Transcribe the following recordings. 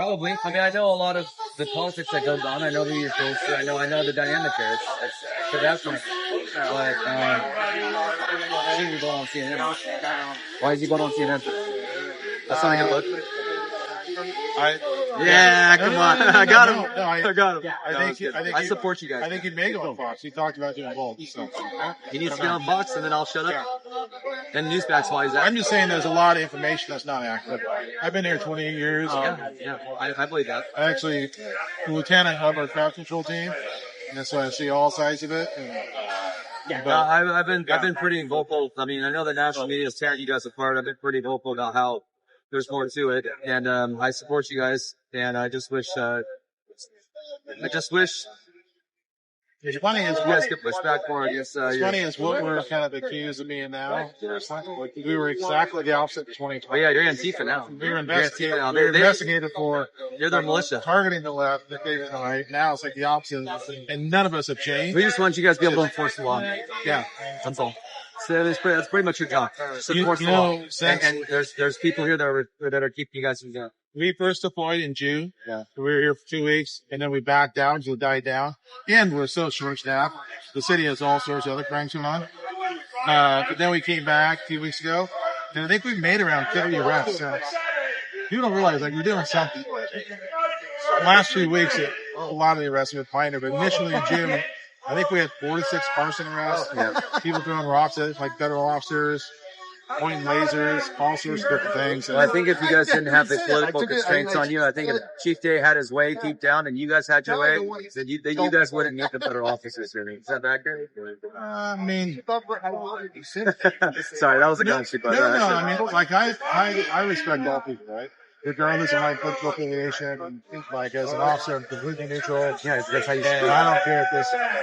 Probably. I mean, I know a lot of the politics that goes on. I know who you're close to. I know the dynamic there. So that's my. But I think we go on CNN. Why is he going on CNN? That's not a good look. Come on. I got him. I got him. I support you guys. I think he may go on Fox. He talked about doing both. So. He needs to get on Fox, and then I'll shut up. And Newsmax while he's at. I'm just saying there's a lot of information that's not accurate. I've been here 28 years. I believe that. I actually, the lieutenant of our crowd control team, and so I see all sides of it. I've been pretty vocal. I mean, I know the national media is tearing you guys apart. I've been pretty vocal about how there's more to it, and I support you guys. And I just wish. It's funny as you guys could push back more against. It's funny as what we're kind of accused of being now. We were exactly the opposite in 2020. Oh, yeah, you're Antifa now. We were investigated for. You're their militia. Targeting the left, the right. Now it's like the opposite, and none of us have changed. We just want you guys to be able to enforce the law. Yeah, that's all. So that's pretty much your job. Enforce the law. And there's people here that are keeping you guys from doing. We first deployed in June. Yeah. We were here for 2 weeks, and then we backed down until it died down. And we're so short-staffed. The city has all sorts of other crimes going on. But then we came back 2 weeks ago, and I think we've made around 50 arrests since. People don't realize, like, we're doing something. The last 3 weeks, a lot of the arrests have been minor, but initially in June, I think we had 4 to 6 arson arrests. Yeah. People throwing rocks at us, like federal officers. Pointing lasers, all sorts of different things. Well, I think if you guys didn't have the political constraints on you, I think if Chief Day had his way deep down and you guys had your way, then you guys wouldn't need the federal officers. Is that accurate? I mean, sorry, that was a gun shoot. No, I mean, like I respect all people, right? Regardless of my political affiliation, like as an officer, I'm completely neutral. Yeah, that's how you speak. And I don't care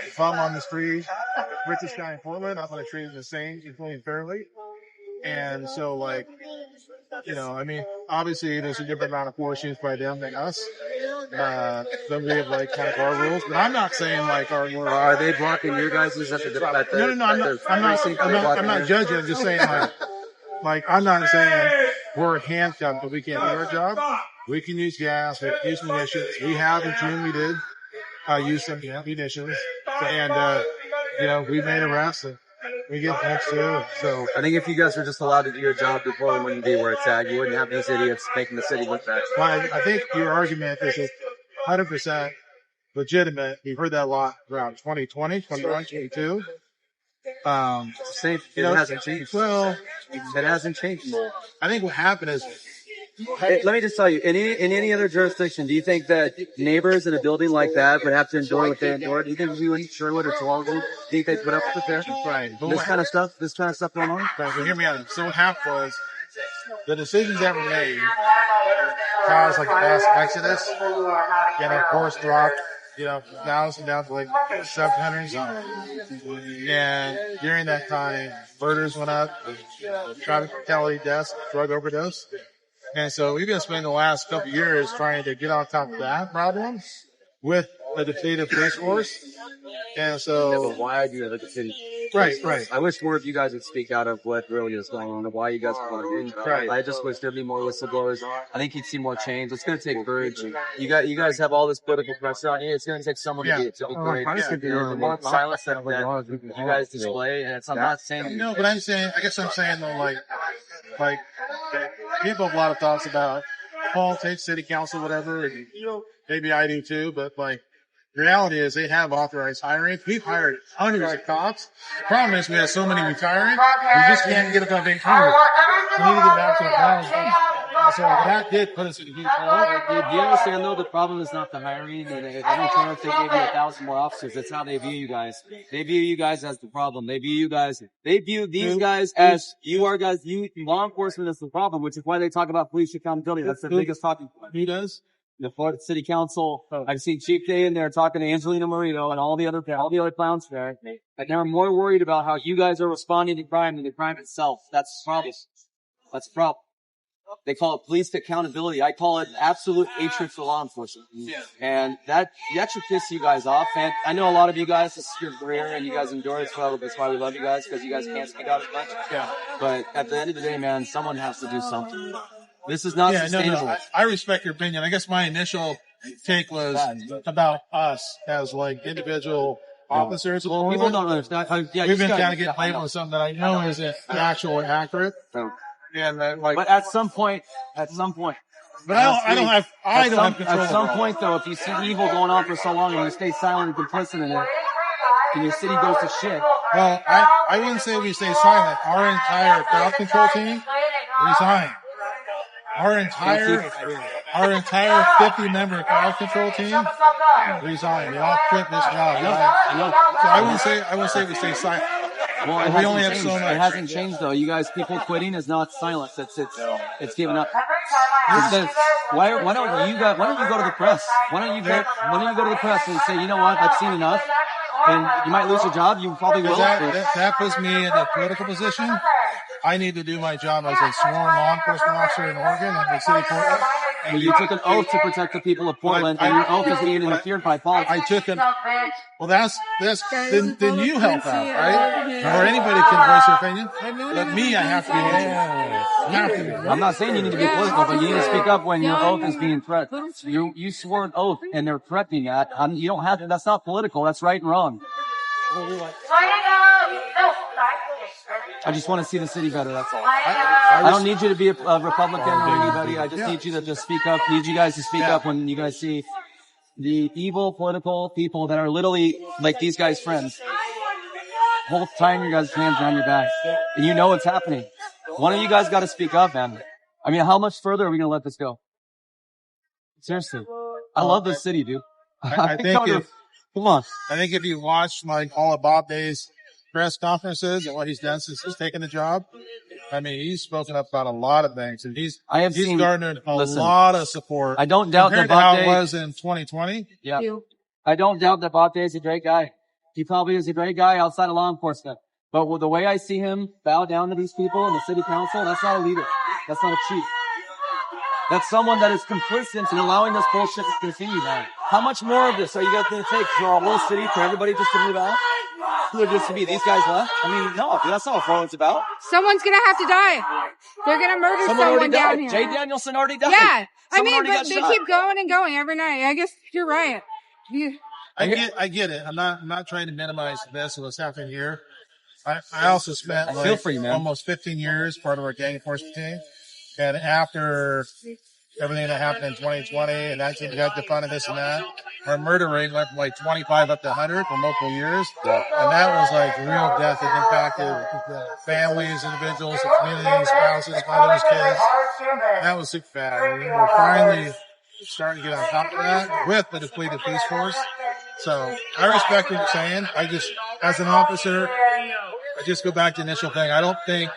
if I'm on the street, Richards County, Portland, I'm going to treat them the same, equally fairly. And so, like, you know, I mean, obviously there's a different amount of force used by them than us. Then we have, like, kind of our rules. But I'm not saying, like, our rules. Are they blocking your guys' at the No, I'm not judging. I'm just saying, like, I'm not saying we're handcuffed, but we can't do our job. We can use gas. We can use munitions. We have in June, we did use some munitions. And, you know, we made arrests. We get next to it. So I think if you guys were just allowed to do your job, the Portland wouldn't be where it's at. You wouldn't have these idiots making the city look bad. Well, I think your argument is 100% legitimate. We've heard that a lot around 2020, 2021, 2022. It hasn't changed. Well, it hasn't changed. I think what happened is. Hey, let me just tell you, in any other jurisdiction, do you think that neighbors in a building like that would have to endure what they endured? Do you think we wouldn't Sherwood or Toronto, do you think they'd put up with it there? Right. This kind of stuff going on? Right, but hear me out. So what happened was, the decisions that were made caused like a mass exodus, and of course dropped, you know, thousands down to like 700. And during that time, murders went up, traffic fatality deaths, drug overdose. And so we've been spending the last couple of years trying to get on top of that problem with a defeated police force. And so... Yeah, but why do you look at city? Right. I wish more of you guys would speak out of what really is going on and why you guys are going in. Right. I just wish there'd be more whistleblowers. I think you'd see more change. It's going to take courage. You guys have all this political pressure on you. It's going to take someone to be courageous. The more silence that you guys display, and I'm not saying... No, but I guess I'm saying though, like people have a lot of thoughts about politics, city council, whatever, and maybe I do too, but like, the reality is they have authorized hiring. We've hired hundreds of cops. The problem is we have so many retiring, we just can't get enough income. We need to get back to the problem. So that did put us in a huge hole. Do you understand though, the problem is not the hiring, and I don't care if they gave you 1,000 more officers, that's how they view you guys. They view you guys as the problem. They view these guys as law enforcement is the problem, which is why they talk about police accountability. That's the biggest talking point. Who does? The Florida City Council. I've seen Chief Day in there talking to Angelina Morito and all the other clowns there. And they're more worried about how you guys are responding to crime than the crime itself. That's the problem. That's the problem. They call it police accountability. I call it absolute hatred for law enforcement. Yeah. And that should piss you guys off. And I know a lot of you guys, this is your career and you guys endure it. That's why we love you guys, because you guys can't speak out as much. Yeah. But at the end of the day, man, someone has to do something. This is not No, sustainable. I respect your opinion. I guess my initial take was about us as like individual officers. Well, people don't understand. We've been kind of getting labeled with something that I know isn't actually accurate. And but at some point. But I don't have control. At some point, though, if you see evil going on for so long and you stay silent and complicit in it, and your city goes to shit. Well, I wouldn't say we stay silent. Our entire crowd control team resigned. Our entire 50-member crowd control team resigned. They all quit this job. So I wouldn't say we stay silent. Well, we only have so much. It hasn't changed though. You guys, people quitting is not silence. It's giving up. Why don't you go to the press? Why don't you go to the press and say, you know what, I've seen enough, and you might lose your job. You probably will. That puts me in a political position. I need to do my job as a sworn law enforcement officer in Oregon and the city of Portland. And you took an oath to protect the people of Portland, and your oath is being interfered by politics. I took an. Well, then you help out, right? Or anybody can voice their opinion. But me, I have to be. I'm not saying you need to be political, but you need to speak up when your oath is being threatened. You swore an oath, and they're threatening that. You don't have to. That's not political. That's right and wrong. I just want to see the city better, that's all. I don't need you to be a Republican or anybody. I just need you to just speak up. Need you guys to speak up when you guys see the evil political people that are literally like these guys' friends. Whole time your guys' hands behind your back. And you know what's happening. One of you guys got to speak up, man. I mean, how much further are we going to let this go? Seriously. I love this city, dude. I think come on. I think if you watch like all of Bob Day's press conferences and what he's done since he's taken the job, I mean, he's spoken up about a lot of things, and he's garnered a lot of support. I don't doubt that Bob Day was in 2020. Yeah, I don't doubt that Bob Day is a great guy. He probably is a great guy outside of law enforcement. But with the way I see him bow down to these people in the city council, that's not a leader. That's not a chief. That's someone that is complicit in allowing this bullshit to continue, man. How much more of this are you guys going to take for our whole city, for everybody just to move out? Just to be these guys left? I mean, no, that's not what Portland's about. Someone's going to have to die. They're going to murder someone down here. Jay Danielson already died. Yeah. I mean, but they keep going and going every night. I guess you're right. I get it. I'm not trying to minimize this and what's happening here. I also spent almost 15 years part of our gang enforcement team. And after everything that happened in 2020 and that team got defunded, this and that, our murder rate went from like 25 up to 100 for multiple years. Yeah. And that was like real death. It impacted families, individuals, the community, spouses, mothers, kids. That was super bad. And we're finally starting to get on top of that with the depleted police force. So I respect what you're saying. I just, as an officer, I just go back to the initial thing. I don't think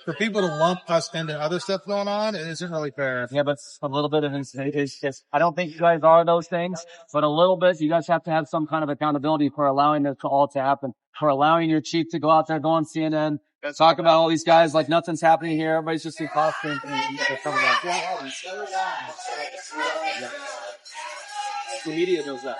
for people to lump us into other stuff going on, it isn't really fair. Yeah, but a little bit of it's just, I don't think you guys are those things, but a little bit, you guys have to have some kind of accountability for allowing this all to happen, for allowing your chief to go out there, go on CNN, talk about all these guys like nothing's happening here. Everybody's just in costume. The media knows that.